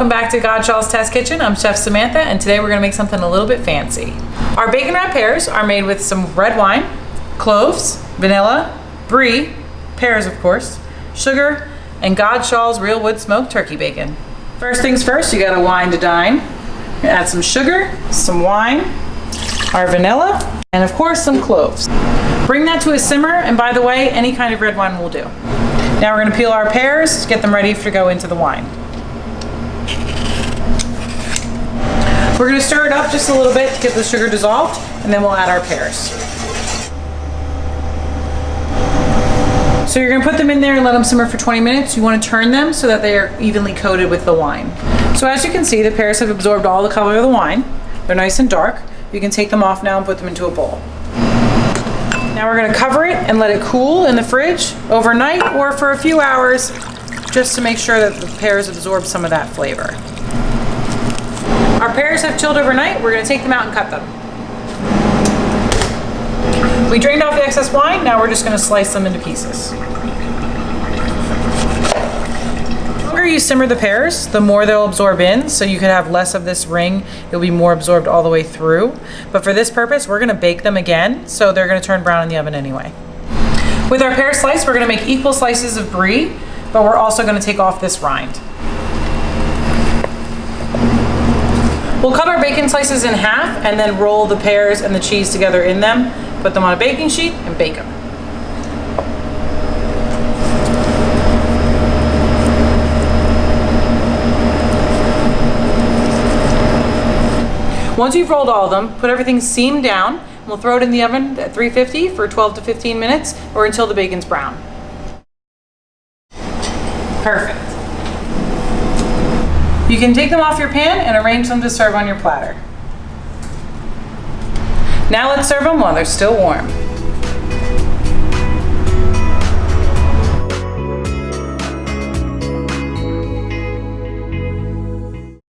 welcome back to GODSHALL'S Test Kitchen. I'm Chef Samantha, and today we're gonna make something a little bit fancy. Our bacon wrap pears are made with some red wine, cloves, vanilla, brie, pears of course, sugar, and GODSHALL'S real wood smoked turkey bacon. First things first, you gotta wine to dine. You're gonna add some sugar, some wine, our vanilla, and of course some cloves. Bring that to a simmer, and by the way, any kind of red wine will do. Now we're gonna peel our pears, get them ready to go into the wine. We're gonna stir it up just a little bit to get the sugar dissolved, and then we'll add our pears. So you're gonna put them in there and let them simmer for 20 minutes. You wanna turn them so that they are evenly coated with the wine. So as you can see, the pears have absorbed all the color of the wine. They're nice and dark. You can take them off now and put them into a bowl. Now we're gonna cover it and let it cool in the fridge overnight or for a few hours, just to make sure that the pears absorb some of that flavor. Our pears have chilled overnight. We're gonna take them out and cut them. We drained off the excess wine. Now we're just gonna slice them into pieces. The longer you simmer the pears, the more they'll absorb in, so you could have less of this ring. It'll be more absorbed all the way through. But for this purpose, we're gonna bake them again, so they're gonna turn brown in the oven anyway. With our pear slice, we're gonna make equal slices of brie, but we're also gonna take off this rind. We'll cut our bacon slices in half and then roll the pears and the cheese together in them, put them on a baking sheet, and bake them. Once you've rolled all of them, put everything seam down, and we'll throw it in the oven at 350 for 12 to 15 minutes or until the bacon's brown. Perfect. You can take them off your pan and arrange them to serve on your platter. Now let's serve them while they're still warm.